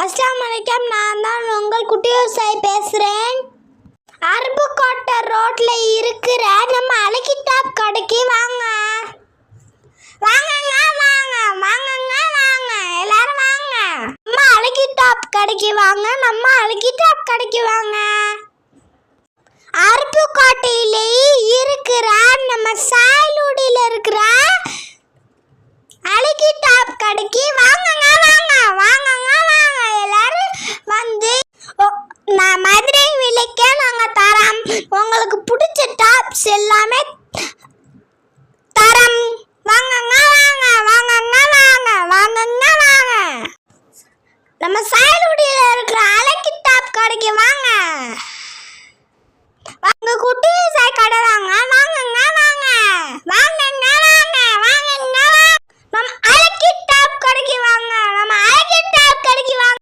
அஸ்ஸலாமு அலைக்கும். நான் தான் உங்கள் குட்டி விவசாயி பேசுகிறேன். அருப்புக்கோட்டை ரோட்டில் இருக்கிற நம்ம அழகி டாப் கடைக்கு வாங்க. வாங்கங்க, வாங்க வாங்கங்க, வாங்க எல்லாரும் வாங்க. நம்ம அழகி டாப் கடைக்கு வாங்க. நம்ம அழகி டாப் கடைக்கு வாங்க. அருப்புக்கோட்டையிலேயே இருக்கிற நம்ம சாயலுடியில் இருக்கிற அழகி டாப் கடைக்கு வாங்கங்க, வாங்க வாங்கங்க, வாங்க எல்லாரும் வந்து நான் மதுரை விலைக்கே நாங்கள் தரோம். உங்களுக்கு பிடிச்ச டாப்ஸ் எல்லாமே தரோம். வாங்கங்க, வாங்க வாங்கங்க, வாங்க வாங்கங்க, வாங்க நம்ம சாயலுடியில் இருக்கிற அழகி டாப் கடைக்கு வாங்க. வாங்க குட்டி விவசாயி கடை வாங்க.